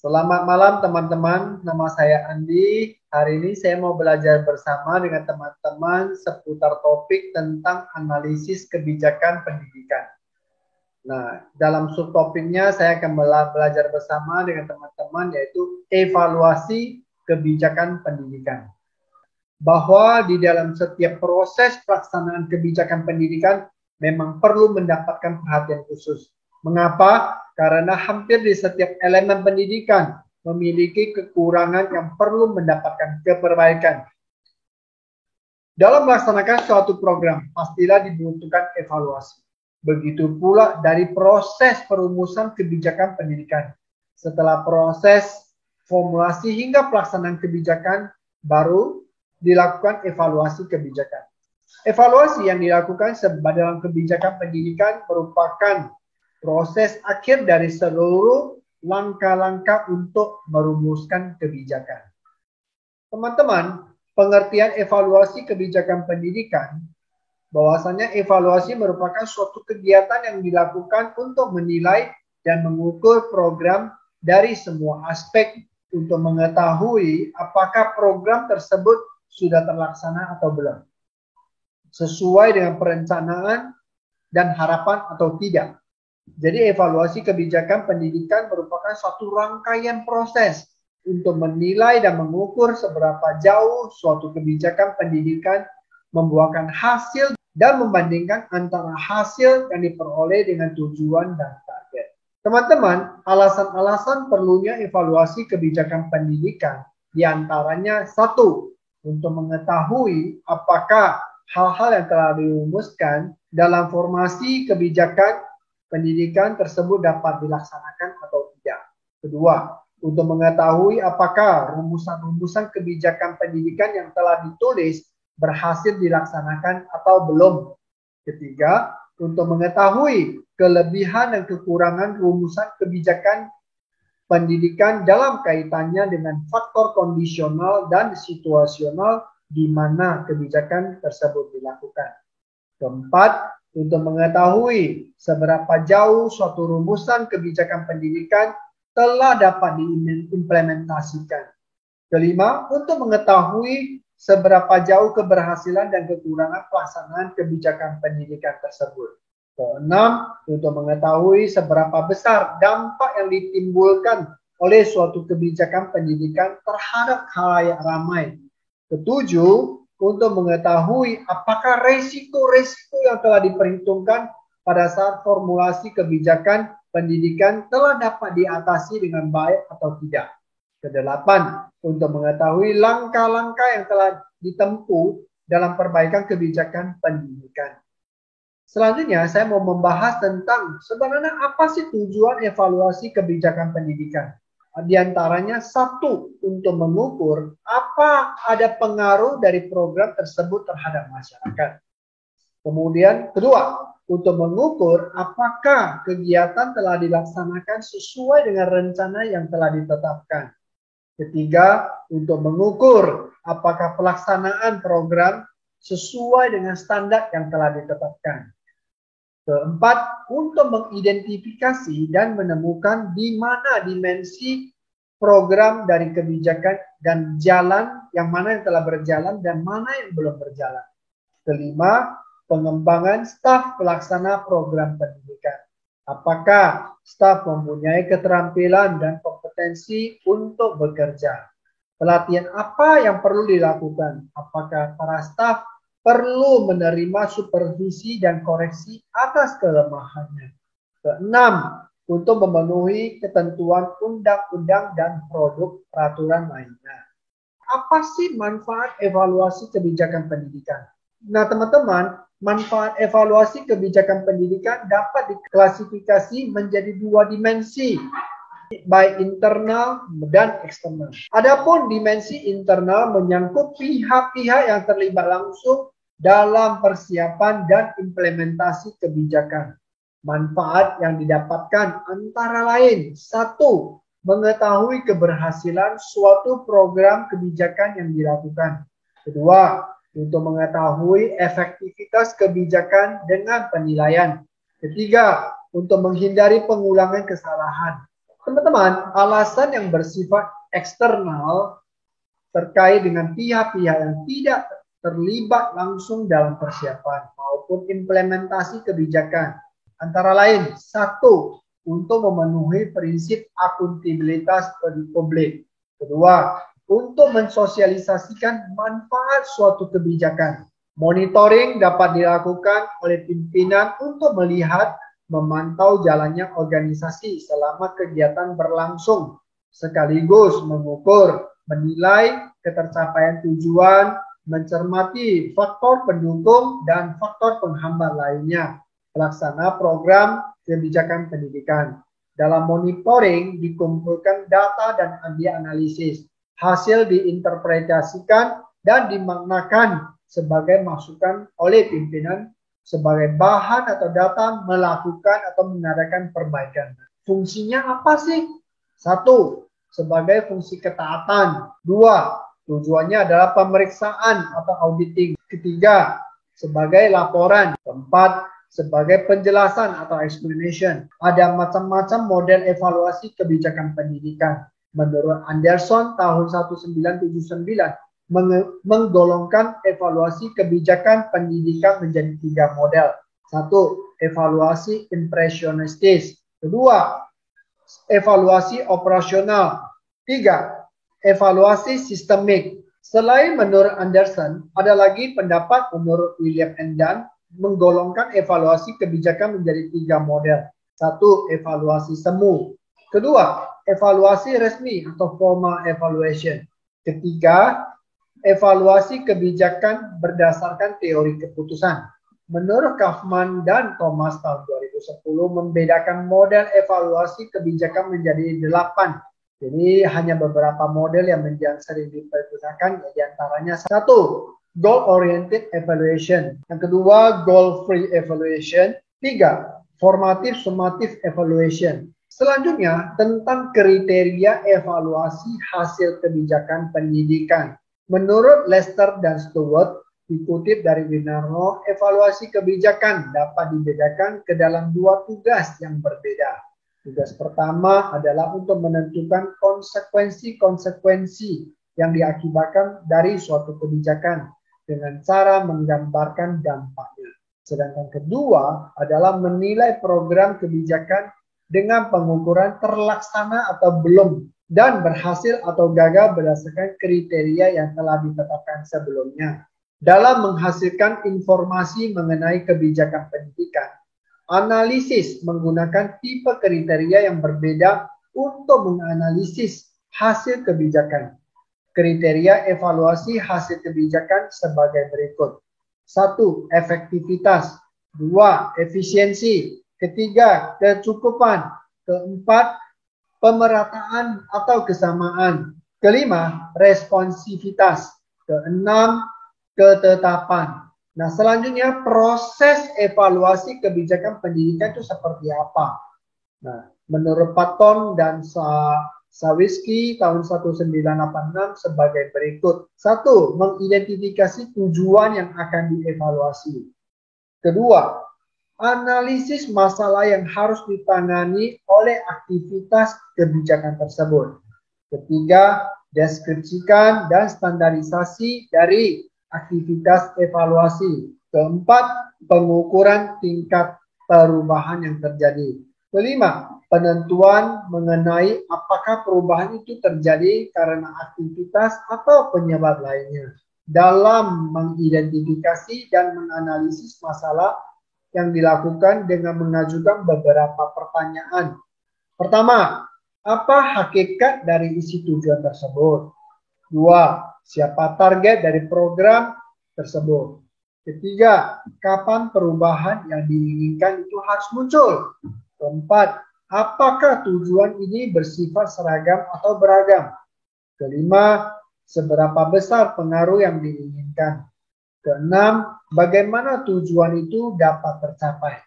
Selamat malam teman-teman, nama saya Andi. Hari ini saya mau belajar bersama dengan teman-teman seputar topik tentang analisis kebijakan pendidikan. Nah, dalam subtopiknya saya akan belajar bersama dengan teman-teman yaitu evaluasi kebijakan pendidikan. Bahwa di dalam setiap proses pelaksanaan kebijakan pendidikan memang perlu mendapatkan perhatian khusus. Mengapa? Karena hampir di setiap elemen pendidikan memiliki kekurangan yang perlu mendapatkan perbaikan. Dalam melaksanakan suatu program, pastilah dibutuhkan evaluasi. Begitu pula dari proses perumusan kebijakan pendidikan. Setelah proses formulasi hingga pelaksanaan kebijakan, baru dilakukan evaluasi kebijakan. Evaluasi yang dilakukan dalam kebijakan pendidikan merupakan proses akhir dari seluruh langkah-langkah untuk merumuskan kebijakan. Teman-teman, pengertian evaluasi kebijakan pendidikan, bahwasanya evaluasi merupakan suatu kegiatan yang dilakukan untuk menilai dan mengukur program dari semua aspek untuk mengetahui apakah program tersebut sudah terlaksana atau belum, sesuai dengan perencanaan dan harapan atau tidak. Jadi evaluasi kebijakan pendidikan merupakan suatu rangkaian proses untuk menilai dan mengukur seberapa jauh suatu kebijakan pendidikan membuahkan hasil dan membandingkan antara hasil yang diperoleh dengan tujuan dan target. Teman-teman, alasan-alasan perlunya evaluasi kebijakan pendidikan diantaranya satu, untuk mengetahui apakah hal-hal yang telah dirumuskan dalam formasi kebijakan pendidikan tersebut dapat dilaksanakan atau tidak. Kedua, untuk mengetahui apakah rumusan-rumusan kebijakan pendidikan yang telah ditulis berhasil dilaksanakan atau belum. Ketiga, untuk mengetahui kelebihan dan kekurangan rumusan kebijakan pendidikan dalam kaitannya dengan faktor kondisional dan situasional di mana kebijakan tersebut dilakukan. Keempat, untuk mengetahui seberapa jauh suatu rumusan kebijakan pendidikan telah dapat diimplementasikan. Kelima, untuk mengetahui seberapa jauh keberhasilan dan kekurangan pelaksanaan kebijakan pendidikan tersebut. Keenam, untuk mengetahui seberapa besar dampak yang ditimbulkan oleh suatu kebijakan pendidikan terhadap khalayak ramai. Ketujuh, untuk mengetahui apakah resiko-resiko yang telah diperhitungkan pada saat formulasi kebijakan pendidikan telah dapat diatasi dengan baik atau tidak. Kedelapan, untuk mengetahui langkah-langkah yang telah ditempuh dalam perbaikan kebijakan pendidikan. Selanjutnya, saya mau membahas tentang sebenarnya apa sih tujuan evaluasi kebijakan pendidikan. Di antaranya satu, untuk mengukur apa ada pengaruh dari program tersebut terhadap masyarakat. Kemudian kedua, untuk mengukur apakah kegiatan telah dilaksanakan sesuai dengan rencana yang telah ditetapkan. Ketiga, untuk mengukur apakah pelaksanaan program sesuai dengan standar yang telah ditetapkan. Keempat, untuk mengidentifikasi dan menemukan di mana dimensi program dari kebijakan dan jalan yang mana yang telah berjalan dan mana yang belum berjalan. Kelima, pengembangan staf pelaksana program pendidikan. Apakah staf mempunyai keterampilan dan kompetensi untuk bekerja? Pelatihan apa yang perlu dilakukan? Apakah para staf perlu menerima supervisi dan koreksi atas kelemahannya? Keenam, untuk memenuhi ketentuan undang-undang dan produk peraturan lainnya. Apa sih manfaat evaluasi kebijakan pendidikan? Nah, teman-teman, manfaat evaluasi kebijakan pendidikan dapat diklasifikasi menjadi dua dimensi, baik internal dan eksternal. Adapun dimensi internal menyangkut pihak-pihak yang terlibat langsung dalam persiapan dan implementasi kebijakan. Manfaat yang didapatkan antara lain, satu, mengetahui keberhasilan suatu program kebijakan yang dilakukan. Kedua, untuk mengetahui efektivitas kebijakan dengan penilaian. Ketiga, untuk menghindari pengulangan kesalahan. Teman-teman, alasan yang bersifat eksternal terkait dengan pihak-pihak yang tidak terlibat langsung dalam persiapan maupun implementasi kebijakan. Antara lain, satu, untuk memenuhi prinsip akuntabilitas publik. Kedua, untuk mensosialisasikan manfaat suatu kebijakan. Monitoring dapat dilakukan oleh pimpinan untuk melihat memantau jalannya organisasi selama kegiatan berlangsung, sekaligus mengukur, menilai ketercapaian tujuan, mencermati faktor pendukung dan faktor penghambat lainnya, pelaksana program kebijakan pendidikan. Dalam monitoring dikumpulkan data dan analisis, hasil diinterpretasikan dan dimaknakan sebagai masukan oleh pimpinan sebagai bahan atau data melakukan atau mengadakan perbaikan. Fungsinya apa sih? Satu, sebagai fungsi ketaatan. Dua, tujuannya adalah pemeriksaan atau auditing. Ketiga, sebagai laporan. Keempat, sebagai penjelasan atau explanation. Ada macam-macam model evaluasi kebijakan pendidikan. Menurut Anderson tahun 1979, menggolongkan evaluasi kebijakan pendidikan menjadi 3 model. Satu, evaluasi impresionistis. Kedua, evaluasi operasional. 3, evaluasi sistemik. Selain menurut Anderson, ada lagi pendapat menurut William N. Dunn menggolongkan evaluasi kebijakan menjadi 3 model. Satu, evaluasi semu. Kedua, evaluasi resmi atau formal evaluation. Ketiga, evaluasi kebijakan berdasarkan teori keputusan. Menurut Kaufman dan Thomas tahun 2010 membedakan model evaluasi kebijakan menjadi 8. Jadi hanya beberapa model yang sering dipergunakan, di antaranya satu, goal-oriented evaluation. Yang kedua, goal-free evaluation. 3, formative summative evaluation. Selanjutnya, tentang kriteria evaluasi hasil kebijakan pendidikan. Menurut Lester dan Stewart, dikutip dari Winarno, evaluasi kebijakan dapat dibedakan ke dalam 2 tugas yang berbeda. Tugas pertama adalah untuk menentukan konsekuensi-konsekuensi yang diakibatkan dari suatu kebijakan dengan cara menggambarkan dampaknya. Sedangkan kedua adalah menilai program kebijakan dengan pengukuran terlaksana atau belum dan berhasil atau gagal berdasarkan kriteria yang telah ditetapkan sebelumnya. Dalam menghasilkan informasi mengenai kebijakan pendidikan, analisis menggunakan tipe kriteria yang berbeda untuk menganalisis hasil kebijakan. Kriteria evaluasi hasil kebijakan sebagai berikut. 1. Efektivitas. 2. Efisiensi. Ketiga, kecukupan. Keempat, pemerataan atau kesamaan. Kelima, responsivitas. Keenam, ketetapan. Nah, selanjutnya proses evaluasi kebijakan pendidikan itu seperti apa? Nah, menurut Patton dan Sawitzky tahun 1986 sebagai berikut. 1. Mengidentifikasi tujuan yang akan dievaluasi. Kedua, analisis masalah yang harus ditangani oleh aktivitas kebijakan tersebut. Ketiga, deskripsikan dan standarisasi dari aktivitas evaluasi. Keempat, pengukuran tingkat perubahan yang terjadi. Kelima, penentuan mengenai apakah perubahan itu terjadi karena aktivitas atau penyebab lainnya. Dalam mengidentifikasi dan menganalisis masalah yang dilakukan dengan mengajukan beberapa pertanyaan. Pertama, apa hakikat dari isi tujuan tersebut? 2. Siapa target dari program tersebut? Ketiga, kapan perubahan yang diinginkan itu harus muncul? Keempat, apakah tujuan ini bersifat seragam atau beragam? Kelima, seberapa besar pengaruh yang diinginkan? Keenam, bagaimana tujuan itu dapat tercapai?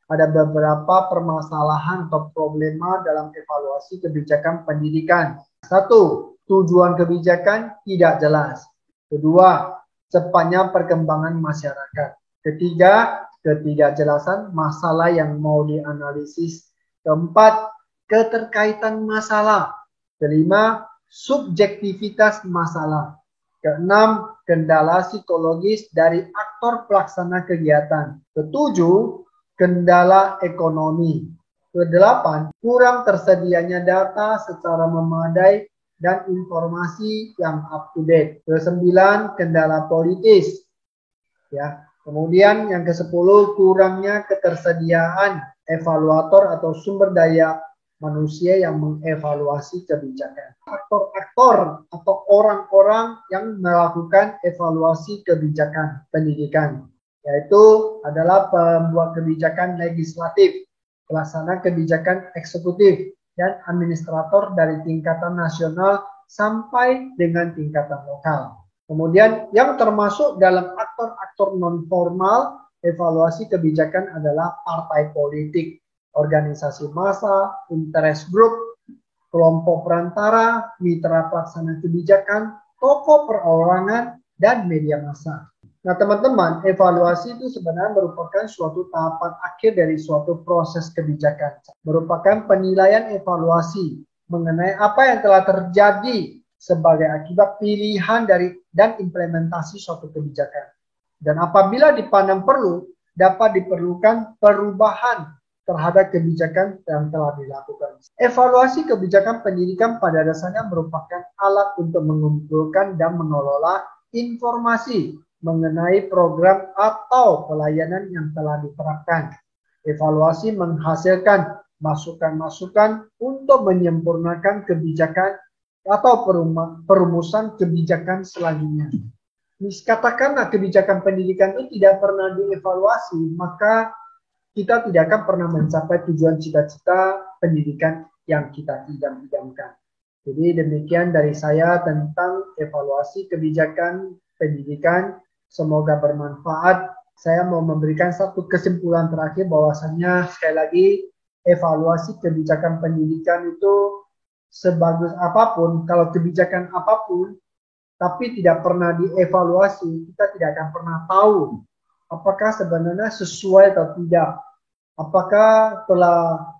Ada beberapa permasalahan atau problema dalam evaluasi kebijakan pendidikan. 1. Tujuan kebijakan tidak jelas. Kedua, cepatnya perkembangan masyarakat. Ketiga, ketidakjelasan masalah yang mau dianalisis. Keempat, keterkaitan masalah. Kelima, subjektivitas masalah. Keenam, kendala psikologis dari aktor pelaksana kegiatan. Ketujuh, kendala ekonomi. Kedelapan, kurang tersedianya data secara memadai dan informasi yang up to date. Kesembilan, kendala politis. Ya. Kemudian yang ke-10, kurangnya ketersediaan evaluator atau sumber daya manusia yang mengevaluasi kebijakan. Aktor-aktor atau orang-orang yang melakukan evaluasi kebijakan pendidikan, yaitu adalah pembuat kebijakan legislatif, pelaksana kebijakan eksekutif, dan administrator dari tingkatan nasional sampai dengan tingkatan lokal. Kemudian yang termasuk dalam aktor-aktor non-formal evaluasi kebijakan adalah partai politik, organisasi massa, interest group, kelompok perantara, mitra pelaksana kebijakan, tokoh perorangan, dan media massa. Nah teman-teman, evaluasi itu sebenarnya merupakan suatu tahapan akhir dari suatu proses kebijakan. Merupakan penilaian evaluasi mengenai apa yang telah terjadi sebagai akibat pilihan dari dan implementasi suatu kebijakan. Dan apabila dipandang perlu, dapat diperlukan perubahan terhadap kebijakan yang telah dilakukan. Evaluasi kebijakan pendidikan pada dasarnya merupakan alat untuk mengumpulkan dan mengelola informasi mengenai program atau pelayanan yang telah diterapkan. Evaluasi menghasilkan masukan-masukan untuk menyempurnakan kebijakan atau perumusan kebijakan selanjutnya. Katakanlah kebijakan pendidikan itu tidak pernah dievaluasi, maka kita tidak akan pernah mencapai tujuan cita-cita pendidikan yang kita idam-idamkan. Jadi demikian dari saya tentang evaluasi kebijakan pendidikan. Semoga bermanfaat. Saya mau memberikan satu kesimpulan terakhir bahwasannya sekali lagi evaluasi kebijakan pendidikan itu sebagus apapun, kalau kebijakan apapun, tapi tidak pernah dievaluasi, kita tidak akan pernah tahu apakah sebenarnya sesuai atau tidak, apakah telah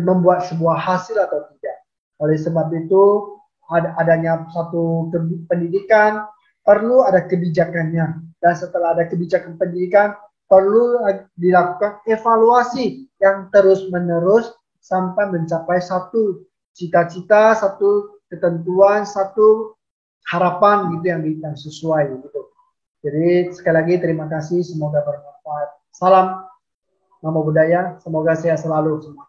membuat sebuah hasil atau tidak. Oleh sebab itu, adanya satu pendidikan, perlu ada kebijakannya. Dan setelah ada kebijakan pendidikan, perlu dilakukan evaluasi yang terus-menerus sampai mencapai satu cita-cita, satu ketentuan, satu harapan gitu yang sesuai gitu. Jadi sekali lagi terima kasih, semoga bermanfaat. Salam Namo Buddhaya, semoga sehat selalu semua.